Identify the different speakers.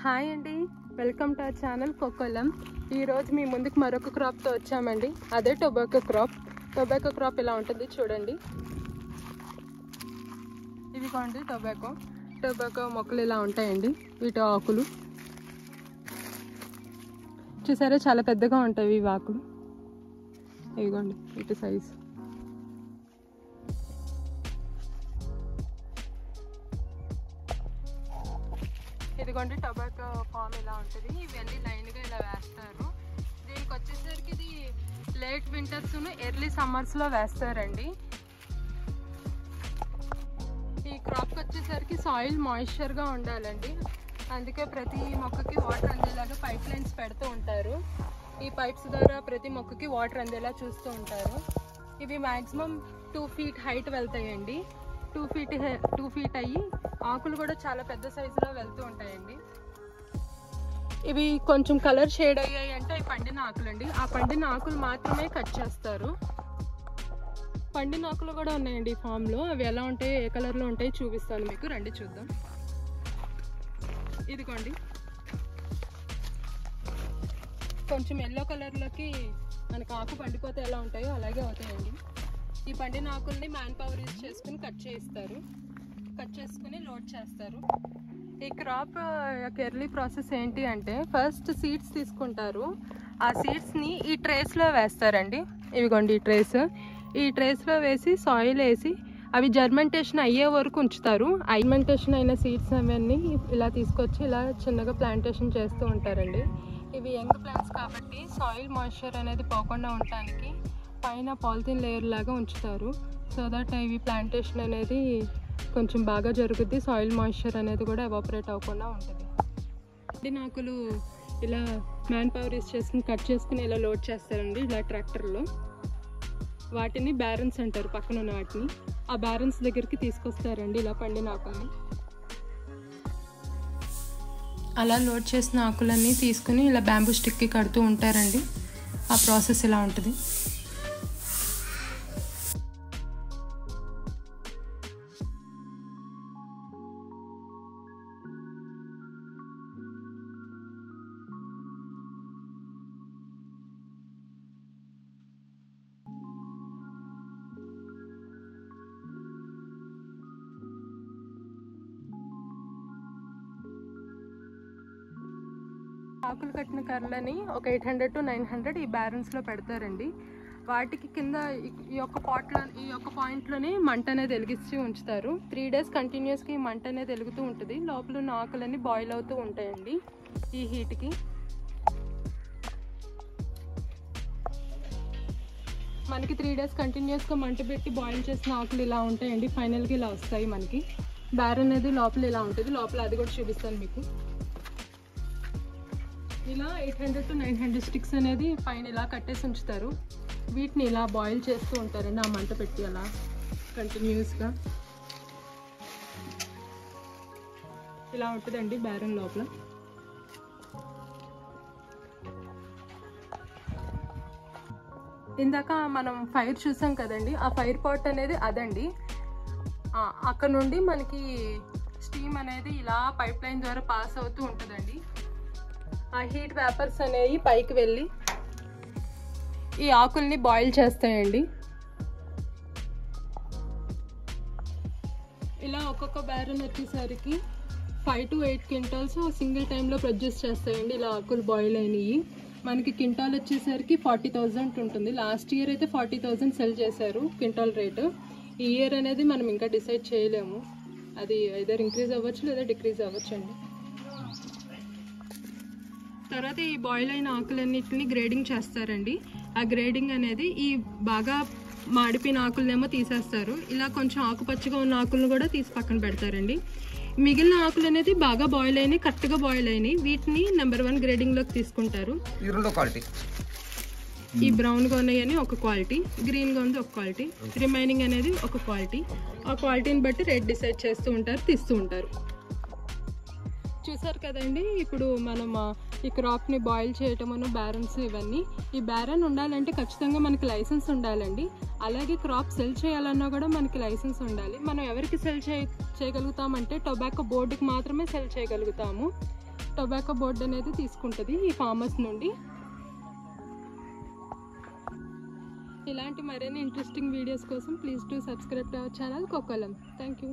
Speaker 1: Hi అండి, welcome to our channel కోకోలం. ఈరోజు మీ ముందుకు మరొక క్రాప్తో వచ్చామండి. అదే టొబాకో క్రాప్. టొబాకో క్రాప్ ఇలా ఉంటుంది చూడండి. ఇదిగోండి టొబాకో మొక్కలు ఇలా ఉంటాయండి. వీటి ఆకులు చూసారా, చాలా పెద్దగా ఉంటాయి ఇవి ఆకులు. ఇదిగోండి వీటి సైజు. ఇదిగోండి టొబాకో ఫామ్ ఇలా ఉంటుంది. ఇవన్నీ లైన్గా ఇలా వేస్తారు. దీనికి వచ్చేసరికి ఇది లేట్ వింటర్స్ ఎర్లీ సమ్మర్స్లో వేస్తారండి. ఈ క్రాప్కి వచ్చేసరికి సాయిల్ మాయిశ్చర్గా ఉండాలండి. అందుకే ప్రతి మొక్కకి వాటర్ అందేలాగా పైప్ లైన్స్ పెడుతూ ఉంటారు. ఈ పైప్స్ ద్వారా ప్రతి మొక్కకి వాటర్ అందేలా చూస్తూ ఉంటారు. ఇవి మ్యాక్సిమం 2 feet హైట్ వెళ్తాయండి. 2 feet అయ్యి ఆకులు కూడా చాలా పెద్ద సైజులో వెళ్తూ ఉంటాయండి. ఇవి కొంచెం కలర్ షేడ్ అయ్యాయి అంటే అవి పండిన ఆకులు అండి. ఆ పండిన ఆకులు మాత్రమే కట్ చేస్తారు. పండిన ఆకులు కూడా ఉన్నాయండి ఈ ఫామ్లో. అవి ఎలా ఉంటాయో, ఏ కలర్లో ఉంటాయో చూపిస్తాను మీకు. రండి చూద్దాం. ఇదిగోండి కొంచెం ఎల్లో కలర్లోకి మనకు ఆకు పండిపోతే ఎలా ఉంటాయో అలాగే అవుతాయండి. ఈ పండిన ఆకుల్ని మ్యాన్ పవర్ యూజ్ చేసుకుని కట్ చేసుకుని లోడ్ చేస్తారు. ఈ క్రాప్ యొక్క ఎర్లీ ప్రాసెస్ ఏంటి అంటే, ఫస్ట్ సీడ్స్ తీసుకుంటారు. ఆ సీడ్స్ని ఈ ట్రేస్లో వేస్తారండి. ఇవిగోండి ఈ ట్రేస్లో వేసి సాయిల్ వేసి అవి జర్మెంటేషన్ అయ్యే వరకు ఉంచుతారు. జర్మెంటేషన్ అయిన సీడ్స్ అవన్నీ ఇలా తీసుకొచ్చి ఇలా చిన్నగా ప్లాంటేషన్ చేస్తూ ఉంటారండి. ఇవి యంగ్ ప్లాంట్స్ కాబట్టి సాయిల్ మాయిశ్చర్ అనేది పోకుండా ఉండటానికి పైన పాలిథిన్ లేయర్ లాగా ఉంచుతారు. సో దట్ ఇవి ప్లాంటేషన్ అనేది కొంచెం బాగా జరుగుద్ది. సాయిల్ మాయిశ్చర్ అనేది కూడా ఎవాపరేట్ అవ్వకుండా ఉంటుంది. ఆకులు ఇలా మ్యాన్ పవర్ యూస్ చేసుకుని కట్ చేసుకుని ఇలా లోడ్ చేస్తారండి ఇలా ట్రాక్టర్లో. వాటిని బ్యారన్స్ అంటారు, పక్కన ఉన్న వాటిని. ఆ బ్యారన్స్ దగ్గరికి తీసుకొస్తారండి ఇలా పండిన ఆకుల్ని. అలా లోడ్ చేసిన ఆకులన్నీ తీసుకుని ఇలా బ్యాంబూ స్టిక్కి కడుతూ ఉంటారండి. ఆ ప్రాసెస్ ఇలా ఉంటుంది. ఆకులు కట్టిన కర్రలని ఒక 800 to 900 ఈ బ్యారన్స్లో పెడతారండి. వాటికి కింద ఈ యొక్క పాయింట్లోనే మంట అనేది వెలిగించి ఉంచుతారు. 3 days కంటిన్యూస్గా ఈ మంట అనేది వెలుగుతూ ఉంటుంది. లోపల ఉన్న ఆకులన్నీ బాయిల్ అవుతూ ఉంటాయండి ఈ హీట్కి. మనకి 3 days కంటిన్యూస్గా మంట పెట్టి బాయిల్ చేసిన ఆకులు ఇలా ఉంటాయండి. ఫైనల్గా ఇలా వస్తాయి మనకి. బ్యారన్ అనేది లోపల ఇలా ఉంటుంది. లోపల అది కూడా చూపిస్తాను మీకు. ఇలా 800 to 900 స్టిక్స్ అనేది పైన ఇలా కట్టేసి ఉంచుతారు. వీటిని ఇలా బాయిల్ చేస్తూ ఉంటారండి ఆ మంట పెట్టి అలా కంటిన్యూస్గా. ఇలా ఉంటుందండి బ్యారన్ లోపల. ఇందాక మనం ఫైర్ చూసాం కదండి, ఆ ఫైర్ పాట్ అనేది అదండి. అక్కడ నుండి మనకి స్టీమ్ అనేది ఇలా పైప్ లైన్ ద్వారా పాస్ అవుతూ ఉంటుందండి. ఆ హీట్ వేపర్స్ అనేవి పైకి వెళ్ళి ఈ ఆకుల్ని బాయిల్ చేస్తాయండి. ఇలా ఒక్కొక్క బ్యారన్ వచ్చేసరికి 5 to 8 క్వింటాల్స్ సింగిల్ టైంలో ప్రొడ్యూస్ చేస్తాయండి. ఇలా ఆకులు బాయిల్ అయినవి మనకి క్వింటాల్ వచ్చేసరికి 40,000 ఉంటుంది. లాస్ట్ ఇయర్ అయితే 40,000 సెల్ చేశారు క్వింటాల్ రేటు. ఈ ఇయర్ అనేది మనం ఇంకా డిసైడ్ చేయలేము. అది ఐదర్ ఇంక్రీజ్ అవ్వచ్చు లేదా డిక్రీజ్ అవ్వచ్చు అండి. తర్వాత ఈ బాయిల్ అయిన ఆకులన్నిటిని గ్రేడింగ్ చేస్తారండి. ఆ గ్రేడింగ్ అనేది ఈ బాగా మాడిపోయిన ఆకులనేమో తీసేస్తారు. ఇలా కొంచెం ఆకుపచ్చగా ఉన్న ఆకులను కూడా తీసి పక్కన పెడతారండి. మిగిలిన ఆకులు అనేది బాగా బాయిల్ అయినాయి, కరెక్ట్గా బాయిల్ అయినాయి. వీటిని నెంబర్ 1 గ్రేడింగ్లోకి తీసుకుంటారు. ఈ బ్రౌన్గా ఉన్నాయని ఒక క్వాలిటీ, గ్రీన్గా ఉంది ఒక క్వాలిటీ, రిమైనింగ్ అనేది ఒక క్వాలిటీ. ఆ క్వాలిటీని బట్టి రేట్ డిసైడ్ చేస్తూ ఉంటారు, తీస్తూ ఉంటారు. చూసారు కదండి, ఇప్పుడు మనం ఈ క్రాప్ని బాయిల్ చేయటమును బ్యారన్స్ ఇవన్నీ. ఈ బ్యారన్ ఉండాలంటే ఖచ్చితంగా మనకి లైసెన్స్ ఉండాలండి. అలాగే క్రాప్ సెల్ చేయాలన్నా కూడా మనకి లైసెన్స్ ఉండాలి. మనం ఎవరికి సెల్ చేయగలుగుతామంటే టొబాకో బోర్డుకి మాత్రమే సెల్ చేయగలుగుతాము. టొబాకో బోర్డు అనేది తీసుకుంటుంది ఈ ఫార్మర్స్ నుండి. ఇలాంటి మరిన్ని ఇంట్రెస్టింగ్ వీడియోస్ కోసం please to subscribe to our channel కోకోలం. Thank you.